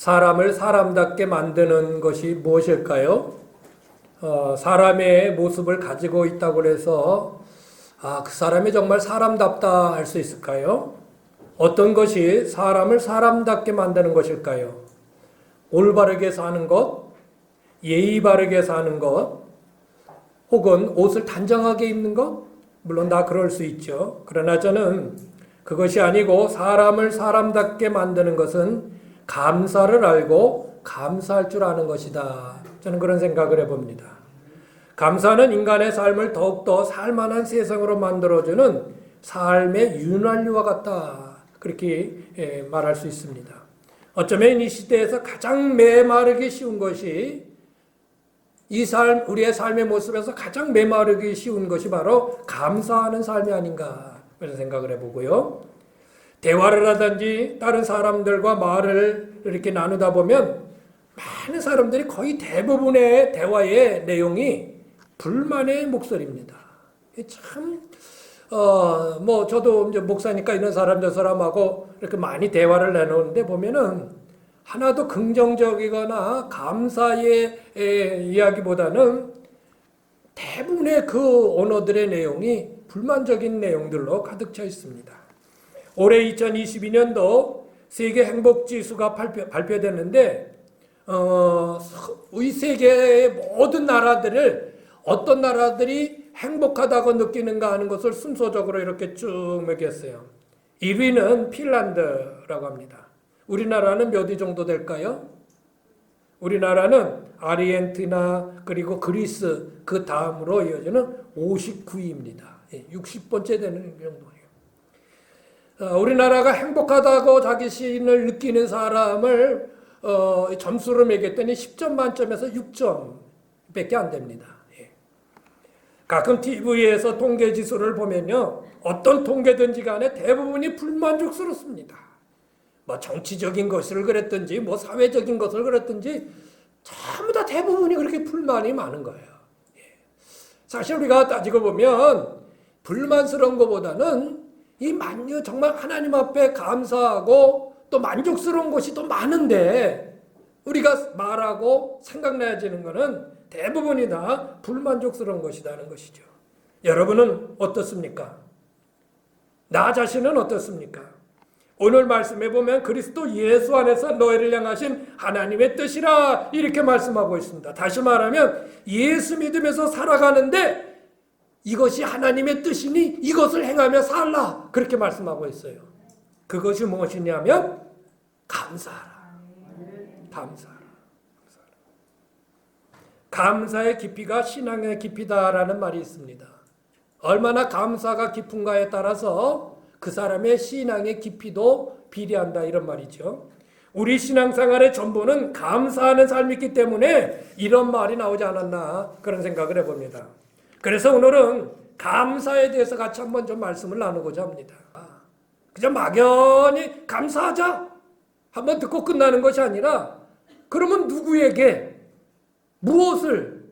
사람을 사람답게 만드는 것이 무엇일까요? 사람의 모습을 가지고 있다고 해서 그 사람이 정말 사람답다 할 수 있을까요? 어떤 것이 사람을 사람답게 만드는 것일까요? 올바르게 사는 것, 예의 바르게 사는 것, 혹은 옷을 단정하게 입는 것? 물론 다 그럴 수 있죠. 그러나 저는 그것이 아니고 사람을 사람답게 만드는 것은 감사를 알고 감사할 줄 아는 것이다. 저는 그런 생각을 해봅니다. 감사는 인간의 삶을 더욱더 살만한 세상으로 만들어주는 삶의 윤활유와 같다. 그렇게 말할 수 있습니다. 어쩌면 이 시대에서 가장 메마르기 쉬운 것이 이 삶, 우리의 삶의 모습에서 가장 메마르기 쉬운 것이 바로 감사하는 삶이 아닌가 그런 생각을 해보고요. 대화를 하든지 다른 사람들과 말을 이렇게 나누다 보면 많은 사람들이 거의 대부분의 대화의 내용이 불만의 목소리입니다. 참, 저도 이제 목사니까 이런 사람 저 사람하고 이렇게 많이 대화를 나누는데 보면은 하나도 긍정적이거나 감사의 이야기보다는 대부분의 그 언어들의 내용이 불만적인 내용들로 가득 차 있습니다. 올해 2022년도 세계 행복지수가 발표됐는데 이 세계의 모든 나라들을 어떤 나라들이 행복하다고 느끼는가 하는 것을 순서적으로 이렇게 쭉 매겼어요. 1위는 핀란드라고 합니다. 우리나라는 몇 위 정도 될까요? 우리나라는 아르헨티나 그리고 그리스 그 다음으로 이어지는 59위입니다. 60번째 되는 정도예요. 우리나라가 행복하다고 자기 시인을 느끼는 사람을 점수를 매겼더니 10점 만점에서 6점밖에 안 됩니다. 가끔 TV에서 통계 지수를 보면요. 어떤 통계든지 간에 대부분이 불만족스럽습니다. 뭐 정치적인 것을 그랬든지 뭐 사회적인 것을 그랬든지 전부 다 대부분이 그렇게 불만이 많은 거예요. 사실 우리가 따지고 보면 불만스러운 것보다는 이 정말 하나님 앞에 감사하고 또 만족스러운 것이 또 많은데 우리가 말하고 생각나야지는 것은 대부분이 다 불만족스러운 것이라는 것이죠. 여러분은 어떻습니까? 나 자신은 어떻습니까? 오늘 말씀해 보면 그리스도 예수 안에서 너희를 향하신 하나님의 뜻이라 이렇게 말씀하고 있습니다. 다시 말하면 예수 믿으면서 살아가는데 이것이 하나님의 뜻이니 이것을 행하며 살라 그렇게 말씀하고 있어요. 그것이 무엇이냐면 감사하라. 감사하라. 감사의 깊이가 신앙의 깊이다라는 말이 있습니다. 얼마나 감사가 깊은가에 따라서 그 사람의 신앙의 깊이도 비례한다 이런 말이죠. 우리 신앙생활의 전부는 감사하는 삶이기 때문에 이런 말이 나오지 않았나 그런 생각을 해봅니다. 그래서 오늘은 감사에 대해서 같이 한번 좀 말씀을 나누고자 합니다. 그냥 막연히 감사하자 한번 듣고 끝나는 것이 아니라 그러면 누구에게 무엇을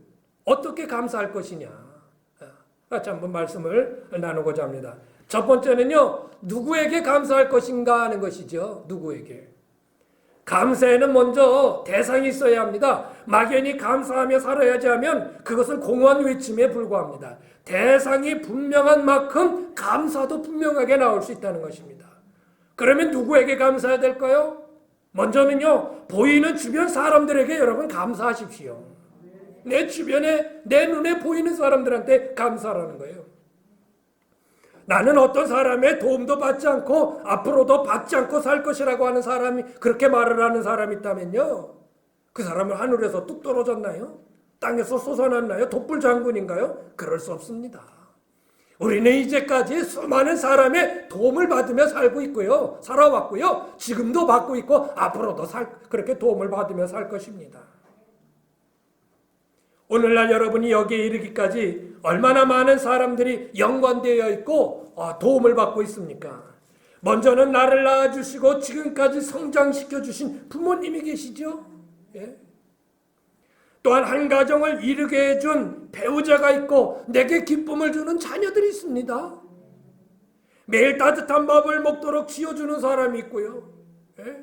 어떻게 감사할 것이냐 같이 한번 말씀을 나누고자 합니다. 첫 번째는요, 누구에게 감사할 것인가 하는 것이죠. 누구에게. 감사에는 먼저 대상이 있어야 합니다. 막연히 감사하며 살아야지 하면 그것은 공허한 외침에 불과합니다. 대상이 분명한 만큼 감사도 분명하게 나올 수 있다는 것입니다. 그러면 누구에게 감사해야 될까요? 먼저는요, 보이는 주변 사람들에게 여러분 감사하십시오. 내 주변에, 내 눈에 보이는 사람들한테 감사하라는 거예요. 나는 어떤 사람의 도움도 받지 않고 앞으로도 받지 않고 살 것이라고 하는 사람이 그렇게 말을 하는 사람이 있다면요. 그 사람은 하늘에서 뚝 떨어졌나요? 땅에서 솟아났나요? 독불 장군인가요? 그럴 수 없습니다. 우리는 이제까지 수많은 사람의 도움을 받으며 살고 있고요. 살아왔고요. 지금도 받고 있고 앞으로도 그렇게 도움을 받으며 살 것입니다. 오늘날 여러분이 여기에 이르기까지 얼마나 많은 사람들이 연관되어 있고 도움을 받고 있습니까? 먼저는 나를 낳아주시고 지금까지 성장시켜주신 부모님이 계시죠? 예? 또한 한 가정을 이루게 해준 배우자가 있고 내게 기쁨을 주는 자녀들이 있습니다. 매일 따뜻한 밥을 먹도록 지어주는 사람이 있고요. 예?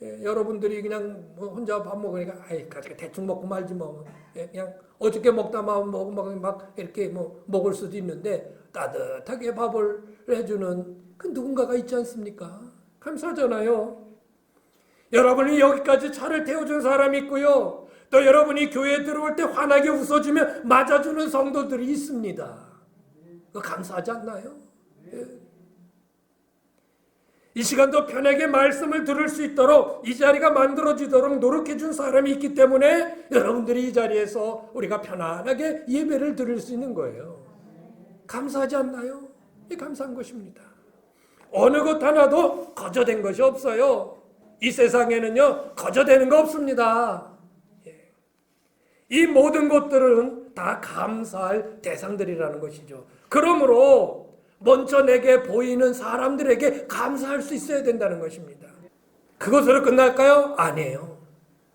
여러분들이 그냥 뭐 혼자 밥 먹으니까 아이 대충 먹고 말지 뭐. 그냥 어저께 먹다 먹고 막 이렇게 뭐 먹을 수도 있는데 따뜻하게 밥을 해주는 그 누군가가 있지 않습니까? 감사하잖아요. 여러분이 여기까지 차를 태워준 사람이 있고요. 또 여러분이 교회에 들어올 때 환하게 웃어주며 맞아주는 성도들이 있습니다. 그거 감사하지 않나요? 이 시간도 편하게 말씀을 들을 수 있도록 이 자리가 만들어지도록 노력해준 사람이 있기 때문에 여러분들이 이 자리에서 우리가 편안하게 예배를 드릴 수 있는 거예요. 감사하지 않나요? 감사한 것입니다. 어느 것 하나도 거저된 것이 없어요. 이 세상에는요 거저되는 거 없습니다. 이 모든 것들은 다 감사할 대상들이라는 것이죠. 그러므로 먼저 내게 보이는 사람들에게 감사할 수 있어야 된다는 것입니다. 그것으로 끝날까요? 아니에요.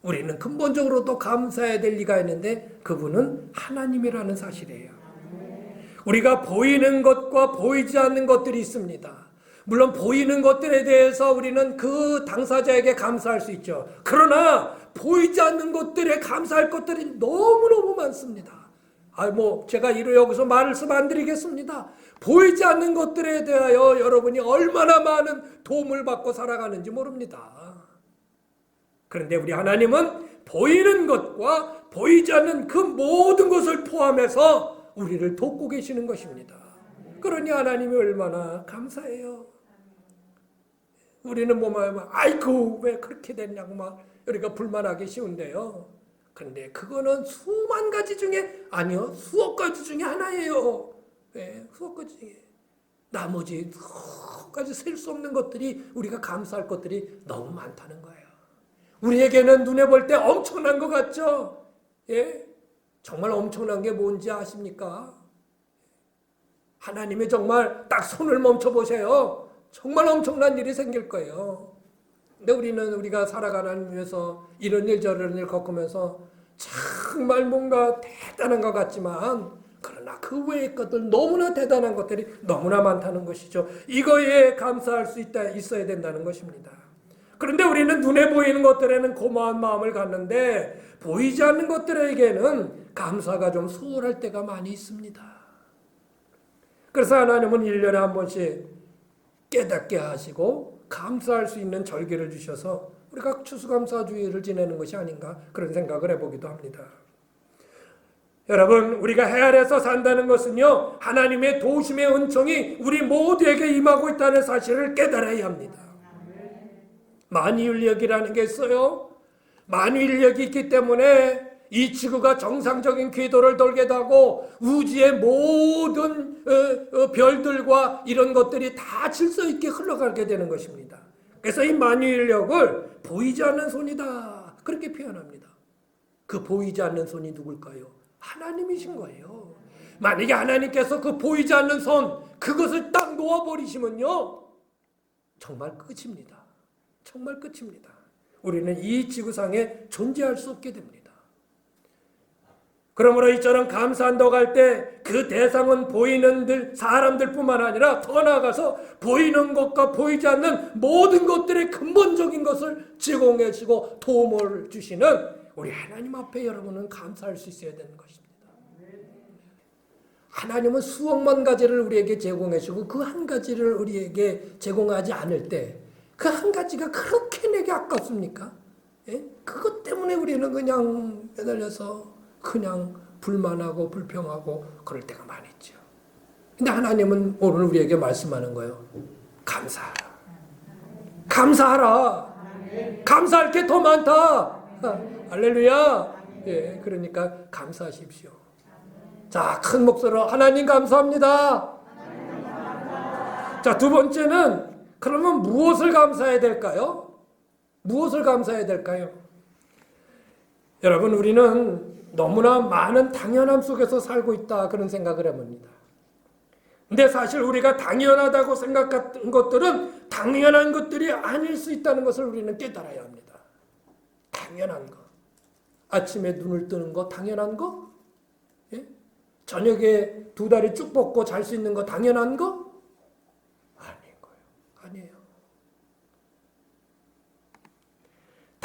우리는 근본적으로 또 감사해야 될 리가 있는데 그분은 하나님이라는 사실이에요. 우리가 보이는 것과 보이지 않는 것들이 있습니다. 물론 보이는 것들에 대해서 우리는 그 당사자에게 감사할 수 있죠. 그러나 보이지 않는 것들에 감사할 것들이 너무너무 많습니다. 제가 여기서 말씀 안 드리겠습니다. 보이지 않는 것들에 대하여 여러분이 얼마나 많은 도움을 받고 살아가는지 모릅니다. 그런데 우리 하나님은 보이는 것과 보이지 않는 그 모든 것을 포함해서 우리를 돕고 계시는 것입니다. 그러니 하나님이 얼마나 감사해요. 우리는 아이고 왜 그렇게 됐냐고 우리가 불만하기 쉬운데요. 그런데 그거는 수만 가지 중에 아니요 수억 가지 중에 하나예요. 수억 가지 중에 나머지 수억 가지 셀 수 없는 것들이 우리가 감사할 것들이 너무 많다는 거예요. 우리에게는 눈에 볼 때 엄청난 것 같죠? 정말 엄청난 게 뭔지 아십니까? 하나님이 정말 딱 손을 멈춰 보세요. 정말 엄청난 일이 생길 거예요. 근데 우리가 살아가는 위해서 이런 일 저런 일 겪으면서 정말 뭔가 대단한 것 같지만 그러나 그 외의 것들 너무나 대단한 것들이 너무나 많다는 것이죠. 이거에 감사할 수 있어야 된다는 것입니다. 그런데 우리는 눈에 보이는 것들에는 고마운 마음을 갖는데 보이지 않는 것들에게는 감사가 좀 소홀할 때가 많이 있습니다. 그래서 하나님은 1년에 한 번씩 깨닫게 하시고 감사할 수 있는 절기를 주셔서 우리가 추수감사주의를 지내는 것이 아닌가 그런 생각을 해보기도 합니다. 여러분 우리가 해 아래서 산다는 것은요 하나님의 도우심의 은총이 우리 모두에게 임하고 있다는 사실을 깨달아야 합니다. 만유인력이라는 게 있어요. 만유인력이 있기 때문에 이 지구가 정상적인 궤도를 돌게 되고 우주의 모든 별들과 이런 것들이 다 질서 있게 흘러가게 되는 것입니다. 그래서 이 만유인력을 보이지 않는 손이다 그렇게 표현합니다. 그 보이지 않는 손이 누굴까요? 하나님이신 거예요. 만약에 하나님께서 그 보이지 않는 손 그것을 딱 놓아버리시면요 정말 끝입니다. 정말 끝입니다. 우리는 이 지구상에 존재할 수 없게 됩니다. 그러므로 이처럼 감사한다고 할 때 그 대상은 보이는 사람들뿐만 아니라 더 나아가서 보이는 것과 보이지 않는 모든 것들의 근본적인 것을 제공해 주시고 도움을 주시는 우리 하나님 앞에 여러분은 감사할 수 있어야 되는 것입니다. 하나님은 수억만 가지를 우리에게 제공해 주고 그 한 가지를 우리에게 제공하지 않을 때 그 한 가지가 그렇게 내게 아깝습니까? 그것 때문에 우리는 그냥 매달려서 그냥 불만하고 불평하고 그럴 때가 많이 있죠. 근데 하나님은 오늘 우리에게 말씀하는 거예요. 감사하라. 감사하라. 감사할 게 더 많다. 할렐루야. 그러니까 감사하십시오. 자, 큰 목소리로 하나님 감사합니다. 자, 두 번째는 그러면 무엇을 감사해야 될까요? 무엇을 감사해야 될까요? 여러분 우리는 너무나 많은 당연함 속에서 살고 있다 그런 생각을 해봅니다. 근데 사실 우리가 당연하다고 생각한 것들은 당연한 것들이 아닐 수 있다는 것을 우리는 깨달아야 합니다. 당연한 거. 아침에 눈을 뜨는 거 당연한 거? 저녁에 두 다리 쭉 뻗고 잘 수 있는 거 당연한 거? 아닌 거예요. 아니에요.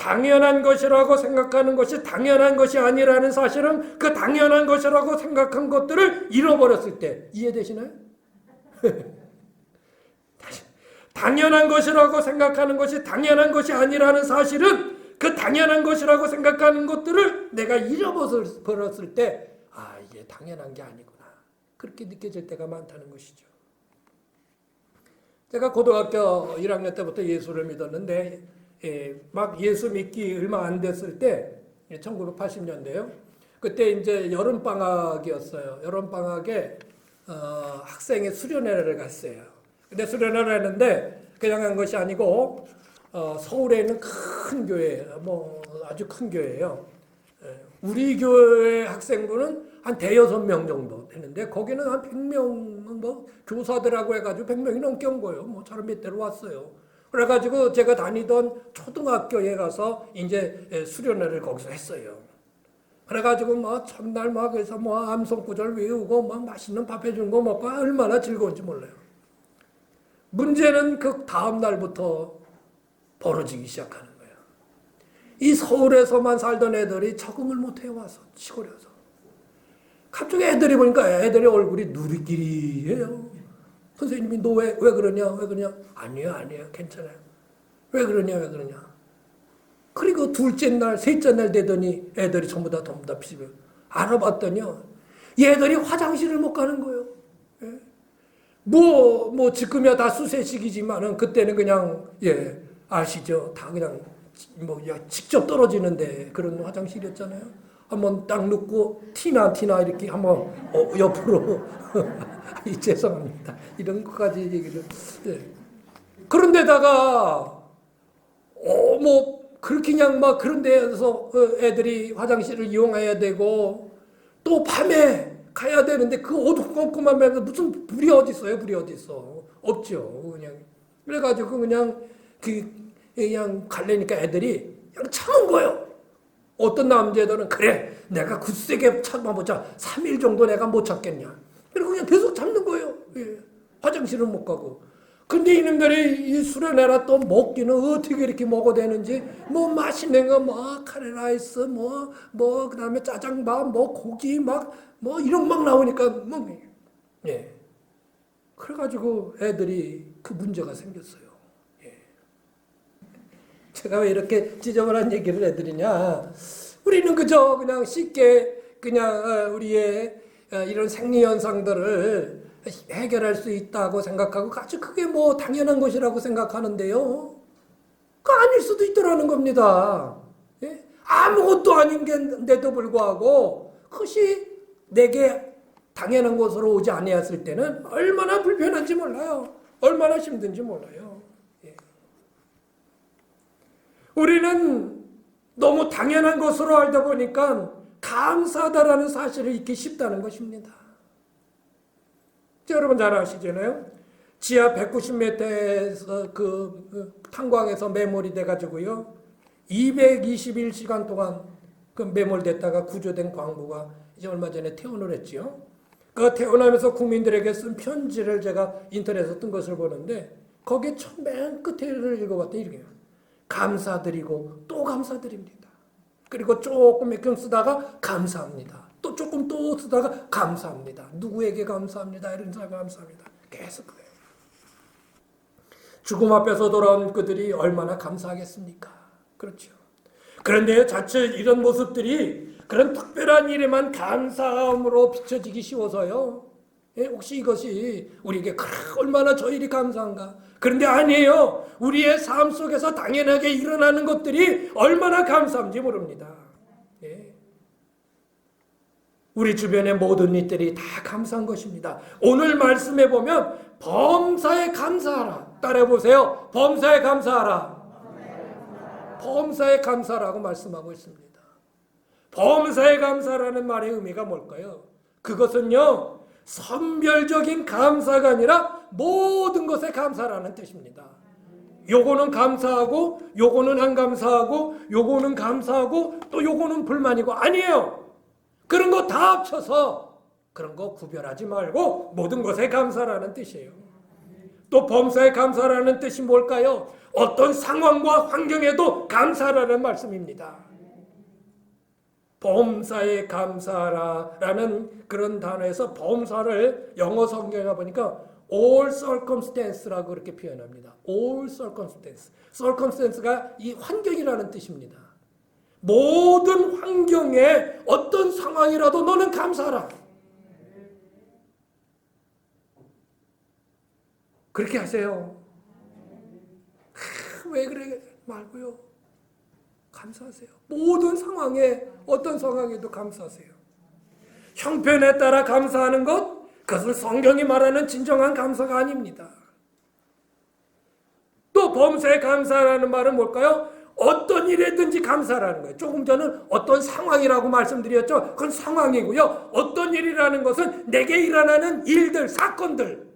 당연한 것이라고 생각하는 것이 당연한 것이 아니라는 사실은 그 당연한 것이라고 생각한 것들을 잃어버렸을 때 이해되시나요? 당연한 것이라고 생각하는 것이 당연한 것이 아니라는 사실은 그 당연한 것이라고 생각하는 것들을 내가 잃어버렸을 때 이게 당연한 게 아니구나. 그렇게 느껴질 때가 많다는 것이죠. 제가 고등학교 1학년 때부터 예수를 믿었는데 막 예수 믿기 얼마 안 됐을 때 1980년대요. 그때 이제 여름방학이었어요. 여름방학에 학생의 수련회를 갔어요. 근데 수련회를 했는데 그냥 한 것이 아니고 서울에 있는 큰 교회, 아주 큰 교회예요. 우리 교회 학생부는 한 대여섯 명 정도 되는데 거기는 한 100명, 교사들하고 해가지고 100명이 넘게 온 거예요. 저런 몇 대로 왔어요. 그래가지고 제가 다니던 초등학교에 가서 이제 수련회를 거기서 했어요. 그래가지고 첫날 그래서 암송구절 외우고 맛있는 밥 해주는 거 먹고 얼마나 즐거운지 몰라요. 문제는 그 다음 날부터 벌어지기 시작하는 거예요. 이 서울에서만 살던 애들이 적응을 못해 와서 시골에서 갑자기 애들이 보니까 애들의 얼굴이 누리끼리예요. 선생님이 너 왜 그러냐? 아니에요. 괜찮아요. 왜 그러냐? 그리고 둘째 날, 셋째 날 되더니 애들이 전부 다 피집에 알아봤더니요. 얘들이 화장실을 못 가는 거예요. 지금이야 다 수세식이지만은 그때는 그냥 아시죠? 다 그냥 직접 떨어지는데 그런 화장실이었잖아요. 한번 딱 눕고 티나 이렇게 한번 옆으로 죄송합니다. 이런 것까지 얘기를. 그런데다가 그렇게 그냥 그런 데서 애들이 화장실을 이용해야 되고 또 밤에 가야 되는데 그 어둡고만 매면 무슨 불이 어디 있어요? 없죠. 그래가지고 그냥 갈래니까 애들이 그냥 참은 거예요. 어떤 남자애들은 그래 내가 굳세게 참아보자 3일 정도 내가 못 참겠냐. 그리고 그냥 계속 참는 거예요. 화장실은 못 가고. 근데 이놈들이 이 수련회라 또 먹기는 어떻게 이렇게 먹어야 되는지 맛있는 거 카레라이스 그다음에 짜장밥 고기 이런 나오니까 그래가지고 애들이 그 문제가 생겼어요. 제가 왜 이렇게 지저분한 얘기를 해드리냐? 우리는 그저 그냥 쉽게 그냥 우리의 이런 생리 현상들을 해결할 수 있다고 생각하고 아주 그게 당연한 것이라고 생각하는데요. 그 아닐 수도 있더라는 겁니다. 아무것도 아닌데도 불구하고 그것이 내게 당연한 것으로 오지 아니었을 때는 얼마나 불편한지 몰라요. 얼마나 힘든지 몰라요. 우리는 너무 당연한 것으로 알다 보니까 감사하다라는 사실을 잊기 쉽다는 것입니다. 여러분 잘 아시잖아요. 지하 190m에서 탄광에서 매몰이 돼가지고요. 221시간 동안 그 매몰됐다가 구조된 광부가 이제 얼마 전에 퇴원을 했죠. 그 퇴원하면서 국민들에게 쓴 편지를 제가 인터넷에서 뜬 것을 보는데 거기에 맨 끝에를 읽어봤더니 이렇게 감사드리고 또 감사드립니다. 그리고 조금 몇 경 쓰다가 감사합니다. 또 조금 또 쓰다가 감사합니다. 누구에게 감사합니다. 이런 사람 감사합니다. 계속 그래요. 죽음 앞에서 돌아온 그들이 얼마나 감사하겠습니까? 그렇죠. 그런데 자칫 이런 모습들이 그런 특별한 일에만 감사함으로 비춰지기 쉬워서요. 혹시 이것이 우리에게 얼마나 저 일이 감사한가? 그런데 아니에요. 우리의 삶 속에서 당연하게 일어나는 것들이 얼마나 감사한지 모릅니다. 우리 주변의 모든 일들이 다 감사한 것입니다. 오늘 말씀해 보면 범사에 감사하라. 따라해보세요. 범사에 감사하라. 범사에 감사라고 말씀하고 있습니다. 범사에 감사라는 말의 의미가 뭘까요? 그것은요, 선별적인 감사가 아니라 모든 것에 감사라는 뜻입니다. 요거는 감사하고 요거는 안 감사하고 요거는 감사하고 또 요거는 불만이고 아니에요. 그런 거 다 합쳐서 그런 거 구별하지 말고 모든 것에 감사라는 뜻이에요. 또 범사에 감사라는 뜻이 뭘까요? 어떤 상황과 환경에도 감사라는 말씀입니다. 범사에 감사라는 그런 단어에서 범사를 영어 성경에 보니까 all circumstance라고 그렇게 표현합니다. all circumstance. circumstance가 이 환경이라는 뜻입니다. 모든 환경에 어떤 상황이라도 너는 감사하라. 그렇게 하세요. 왜 그래 말고요. 감사하세요. 모든 상황에 어떤 상황에도 감사하세요. 형편에 따라 감사하는 것, 그것은 성경이 말하는 진정한 감사가 아닙니다. 또 범사에 감사라는 말은 뭘까요? 어떤 일에든지 감사라는 거예요. 조금 전은 어떤 상황이라고 말씀드렸죠. 그건 상황이고요. 어떤 일이라는 것은 내게 일어나는 일들, 사건들,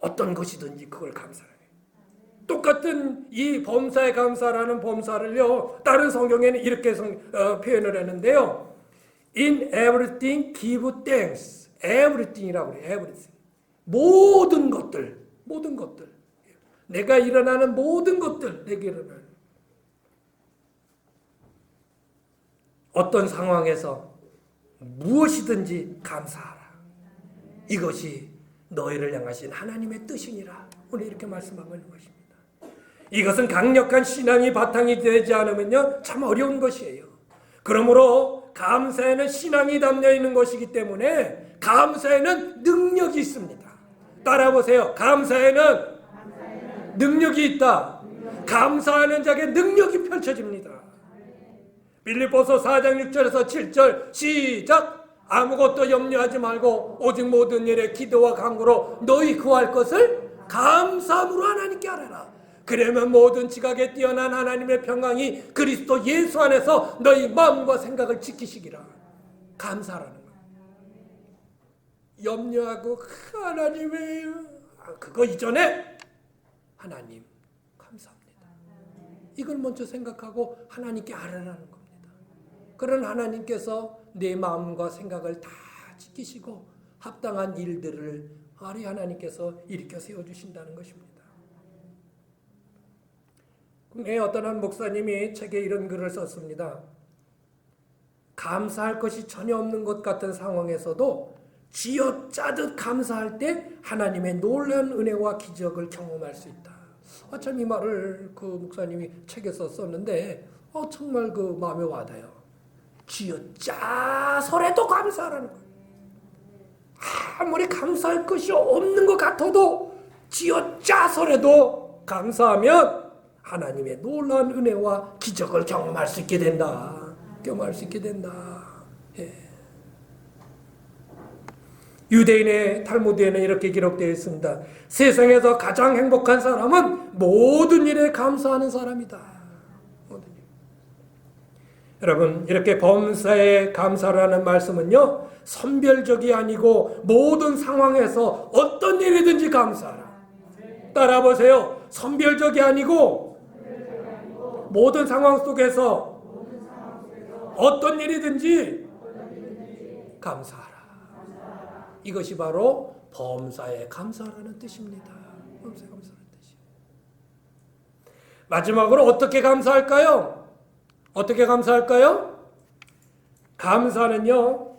어떤 것이든지 그걸 감사해요. 똑같은 이 범사에 감사라는 범사를요, 다른 성경에는 이렇게 표현을 했는데요. In everything give thanks. everything이라고 그래요. everything. 모든 것들. 내가 일어나는 모든 것들, 내게 일어나는. 어떤 상황에서 무엇이든지 감사하라. 이것이 너희를 향하신 하나님의 뜻이니라. 오늘 이렇게 말씀하고 있는 것입니다. 이것은 강력한 신앙이 바탕이 되지 않으면요, 참 어려운 것이에요. 그러므로 감사에는 신앙이 담겨 있는 것이기 때문에 감사에는 능력이 있습니다. 따라보세요. 감사에는 능력이 있다. 감사하는 자에게 능력이 펼쳐집니다. 빌립보서 4장 6절에서 7절 시작. 아무것도 염려하지 말고 오직 모든 일에 기도와 간구로 너희 구할 것을 감사함으로 하나님께 아뢰라. 그러면 모든 지각에 뛰어난 하나님의 평강이 그리스도 예수 안에서 너희 마음과 생각을 지키시기라. 감사라는 거예요. 염려하고 하나님의 그거 이전에 하나님 감사합니다. 이걸 먼저 생각하고 하나님께 아뢰라는 겁니다. 그런 하나님께서 내 마음과 생각을 다 지키시고 합당한 일들을 하나님께서 일으켜 세워주신다는 것입니다. 어떤 한 목사님이 책에 이런 글을 썼습니다. 감사할 것이 전혀 없는 것 같은 상황에서도 쥐어짜듯 감사할 때 하나님의 놀라운 은혜와 기적을 경험할 수 있다. 참 이 말을 그 목사님이 책에서 썼는데 정말 그 마음에 와닿아요. 쥐어짜서라도 감사하라는 거예요. 아무리 감사할 것이 없는 것 같아도 쥐어짜서라도 감사하면 하나님의 놀라운 은혜와 기적을 경험할 수 있게 된다. 예. 유대인의 탈무드에는 이렇게 기록되어 있습니다. 세상에서 가장 행복한 사람은 모든 일에 감사하는 사람이다. 여러분, 이렇게 범사에 감사라는 말씀은요, 선별적이 아니고 모든 상황에서 어떤 일이든지 감사하라. 따라보세요. 선별적이 아니고 모든 상황 속에서 어떤 일이든지 감사하라. 이것이 바로 범사에 감사라는 뜻입니다. 범사에 감사라는 뜻이에요. 마지막으로 어떻게 감사할까요? 어떻게 감사할까요? 감사는요,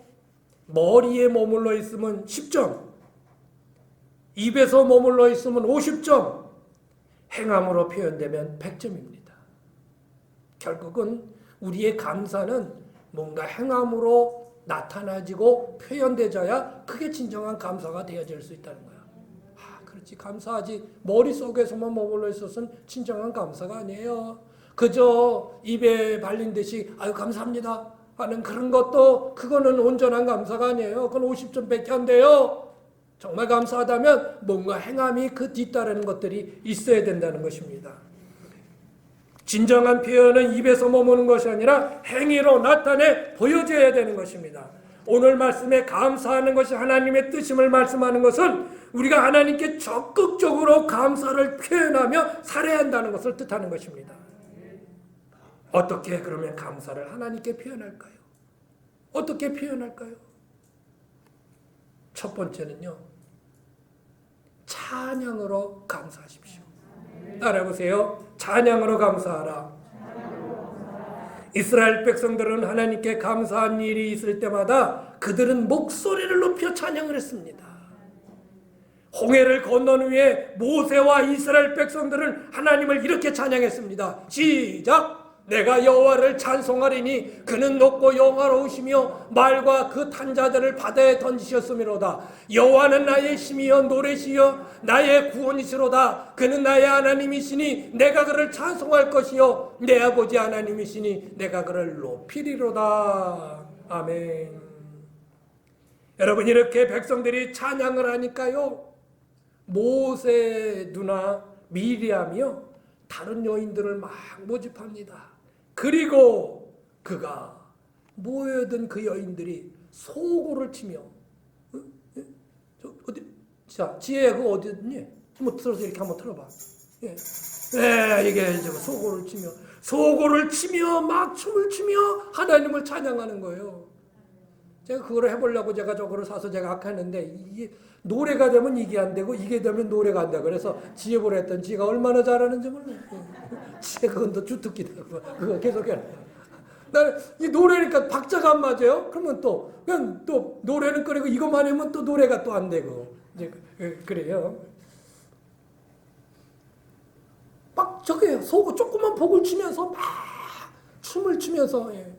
머리에 머물러 있으면 10점, 입에서 머물러 있으면 50점, 행함으로 표현되면 100점입니다. 결국은 우리의 감사는 뭔가 행함으로 나타나지고 표현되져야 그게 진정한 감사가 되어질 수 있다는 거야. 그렇지, 감사하지 머릿속에서만 머물러 있어서는 진정한 감사가 아니에요. 그저 입에 발린 듯이 아유 감사합니다 하는 그런 것도 그거는 온전한 감사가 아니에요. 그건 50점밖에 안 돼요. 정말 감사하다면 뭔가 행함이 그 뒤따르는 것들이 있어야 된다는 것입니다. 진정한 표현은 입에서 머무는 것이 아니라 행위로 나타내 보여줘야 되는 것입니다. 오늘 말씀에 감사하는 것이 하나님의 뜻임을 말씀하는 것은 우리가 하나님께 적극적으로 감사를 표현하며 살아야 한다는 것을 뜻하는 것입니다. 어떻게 그러면 감사를 하나님께 표현할까요? 어떻게 표현할까요? 첫 번째는요, 찬양으로 감사하십시오. 따라해보세요. 찬양으로 감사하라. 이스라엘 백성들은 하나님께 감사한 일이 있을 때마다 그들은 목소리를 높여 찬양을 했습니다. 홍해를 건넌 후에 모세와 이스라엘 백성들은 하나님을 이렇게 찬양했습니다. 시작! 내가 여호와를 찬송하리니 그는 높고 영화로우시며 말과 그 탄자들을 바다에 던지셨음이로다. 여호와는 나의 힘이여 노래시여 나의 구원이시로다. 그는 나의 하나님이시니 내가 그를 찬송할 것이요 내 아버지 하나님이시니 내가 그를 높이리로다. 아멘. 여러분, 이렇게 백성들이 찬양을 하니까요, 모세 누나 미리암이요 다른 여인들을 막 모집합니다. 그리고 그가 모여든 그 여인들이 소고를 치며, 어디, 자, 지혜야, 그거 어디니? 한번 들어서 이렇게 한번 틀어봐. 예. 네, 이게 소고를 치며 막 춤을 추며 하나님을 찬양하는 거예요. 제가 그걸 해보려고 제가 저거를 사서 제가 악했는데, 이게 노래가 되면 이게 안 되고 이게 되면 노래가 안 되고, 그래서 지혜보라 했더니 지혜가 얼마나 잘하는지 몰라요. 지혜 그건 또 주특기다. 그거 계속해라. 나는 이 노래니까 박자가 안 맞아요. 그러면 그냥 또 노래는 끓이고 이것만 하면 또 노래가 또 안 되고, 이제 그래요. 막 저게 소고 조그만 복을 치면서 막 춤을 추면서. 예.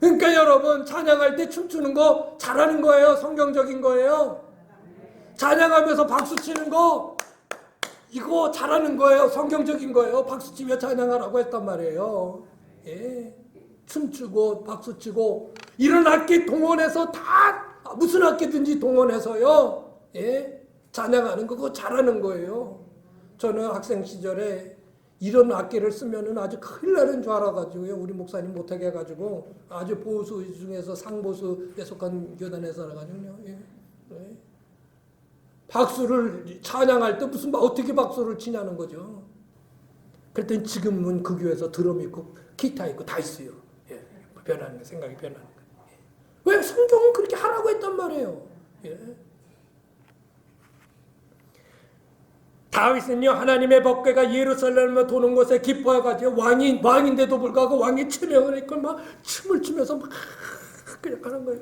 그러니까 여러분, 찬양할 때 춤추는 거 잘하는 거예요? 성경적인 거예요? 찬양하면서 박수 치는 거 이거 잘하는 거예요? 성경적인 거예요? 박수 치며 찬양하라고 했단 말이에요. 예. 춤추고 박수 치고 이런 악기 동원해서 다 무슨 악기든지 동원해서요. 예. 찬양하는 거 그거 잘하는 거예요. 저는 학생 시절에 이런 악기를 쓰면은 아주 큰일 나는 줄 알아가지고요. 우리 목사님 못하게 해가지고 아주 보수 중에서 상보수에 속한 교단에 살아가지고요. 예. 예. 박수를 찬양할 때 무슨 어떻게 박수를 치냐는 거죠. 그랬더니 지금은 그 교회에서 드럼 있고 기타 있고 다 있어요. 예. 변하는 거, 생각이 변하는 거. 예. 왜? 성경은 그렇게 하라고 했단 말이에요. 예. 다윗은요, 하나님의 법궤가 예루살렘에 도는 것에 기뻐해가지고 왕인데도 불구하고 왕이 체명을 했고 막 춤을 추면서 막 그냥 하는 거예요.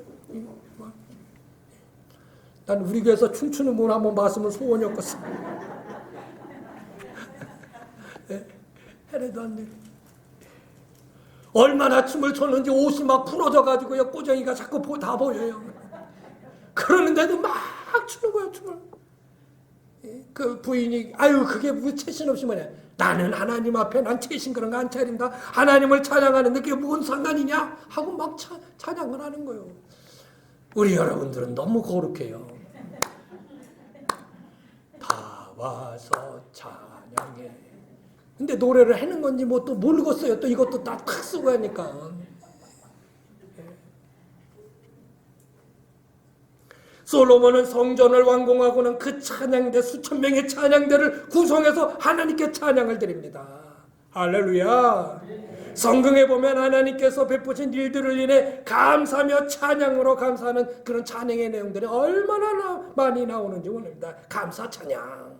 난 우리 교회에서 춤추는 분 한번 봤으면 소원이 없겠어. 해내도 안 돼. 얼마나 춤을 췄는지 옷이 막 부러져가지고요, 꼬정이가 자꾸 다 보여요. 그러는데도 막 추는 거예요, 춤을. 그 부인이 아유 그게 뭐 채신 없이 뭐냐, 나는 하나님 앞에 난 채신 그런 거 안 차린다, 하나님을 찬양하는데 그게 뭔 상관이냐 하고 막 찬양을 하는 거예요. 우리 여러분들은 너무 거룩해요. 다 와서 찬양해. 근데 노래를 하는 건지 뭐 또 모르겠어요. 또 이것도 다 탁 쓰고 하니까. 솔로몬은 성전을 완공하고는 그 찬양대 수천 명의 찬양대를 구성해서 하나님께 찬양을 드립니다. 할렐루야. 성경에 보면 하나님께서 베푸신 일들을 인해 감사하며 찬양으로 감사하는 그런 찬양의 내용들이 얼마나 많이 나오는지 모릅니다. 감사 찬양.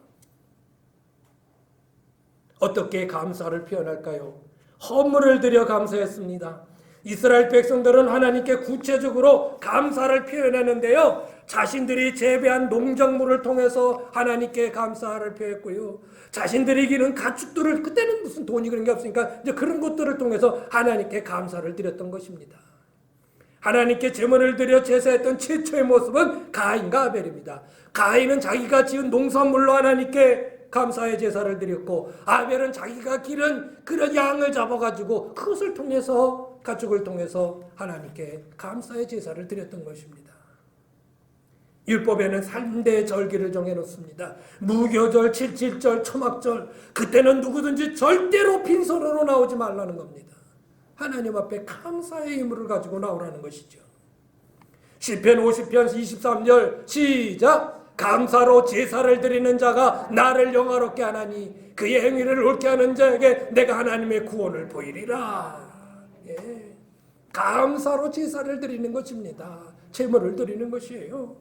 어떻게 감사를 표현할까요? 헌물을 드려 감사했습니다. 이스라엘 백성들은 하나님께 구체적으로 감사를 표현하는데요, 자신들이 재배한 농작물을 통해서 하나님께 감사를 표했고요, 자신들이 기른 가축들을, 그때는 무슨 돈이 그런 게 없으니까 이제 그런 것들을 통해서 하나님께 감사를 드렸던 것입니다. 하나님께 제물을 드려 제사했던 최초의 모습은 가인과 아벨입니다. 가인은 자기가 지은 농산물로 하나님께 감사의 제사를 드렸고, 아벨은 자기가 기른 그런 양을 잡아가지고 그것을 통해서, 가축을 통해서 하나님께 감사의 제사를 드렸던 것입니다. 율법에는 3대 절기를 정해놓습니다. 무교절, 칠칠절, 초막절. 그때는 누구든지 절대로 빈손으로 나오지 말라는 겁니다. 하나님 앞에 감사의 의무를 가지고 나오라는 것이죠. 시편 50편 23절 시작. 감사로 제사를 드리는 자가 나를 영화롭게 하나니 그의 행위를 옳게 하는 자에게 내가 하나님의 구원을 보이리라. 예. 감사로 제사를 드리는 것입니다. 제물을 드리는 것이에요.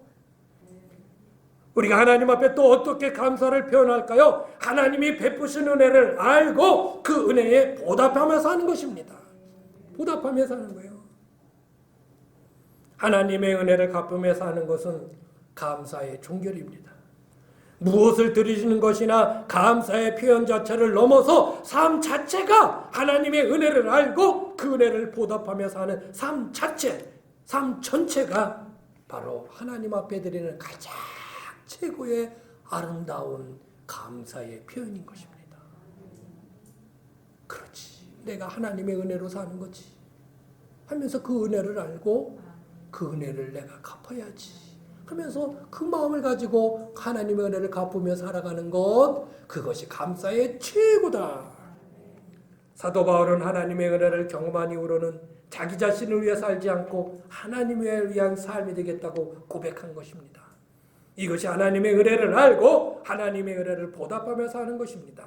우리가 하나님 앞에 또 어떻게 감사를 표현할까요? 하나님이 베푸신 은혜를 알고 그 은혜에 보답하며 사는 것입니다. 보답하며 사는 거예요. 하나님의 은혜를 갚으며 사는 것은 감사의 종결입니다. 무엇을 드리시는 것이나 감사의 표현 자체를 넘어서 삶 자체가 하나님의 은혜를 알고 그 은혜를 보답하며 사는 삶 자체, 삶 전체가 바로 하나님 앞에 드리는 가장 최고의 아름다운 감사의 표현인 것입니다. 그렇지, 내가 하나님의 은혜로 사는 거지 하면서 그 은혜를 알고 그 은혜를 내가 갚아야지 하면서 그 마음을 가지고 하나님의 은혜를 갚으며 살아가는 것, 그것이 감사의 최고다. 사도 바울은 하나님의 은혜를 경험한 이후로는 자기 자신을 위해 살지 않고 하나님을 위한 삶이 되겠다고 고백한 것입니다. 이것이 하나님의 은혜를 알고 하나님의 은혜를 보답하며 사는 것입니다.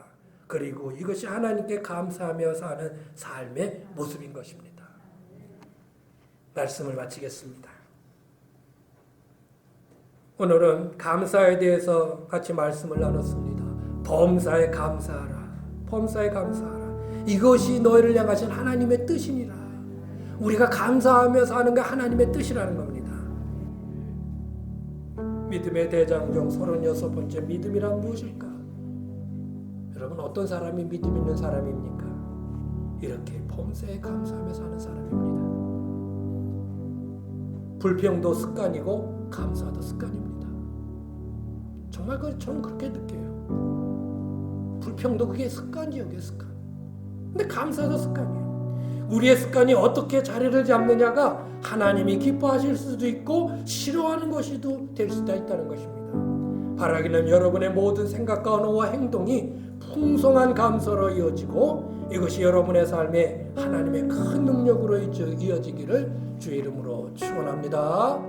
그리고 이것이 하나님께 감사하며 사는 삶의 모습인 것입니다. 말씀을 마치겠습니다. 오늘은 감사에 대해서 같이 말씀을 나눴습니다. 범사에 감사하라. 범사에 감사하라. 이것이 너희를 향하신 하나님의 뜻이니라. 우리가 감사하며 사는 게 하나님의 뜻이라는 겁니다. 믿음의 대장 중 36번째 믿음이란 무엇일까? 여러분, 어떤 사람이 믿음 있는 사람입니까? 이렇게 범사에 감사하며 사는 사람입니다. 불평도 습관이고 감사도 습관입니다. 정말 저는 그렇게 느껴요. 불평도 그게 습관이에요. 그게 습관. 근데 감사도 습관이에요. 우리의 습관이 어떻게 자리를 잡느냐가 하나님이 기뻐하실 수도 있고 싫어하는 것이 될 수도 있다는 것입니다. 바라기는 여러분의 모든 생각과 언어와 행동이 풍성한 감사로 이어지고 이것이 여러분의 삶에 하나님의 큰 능력으로 이어지기를 주의 이름으로 축원합니다.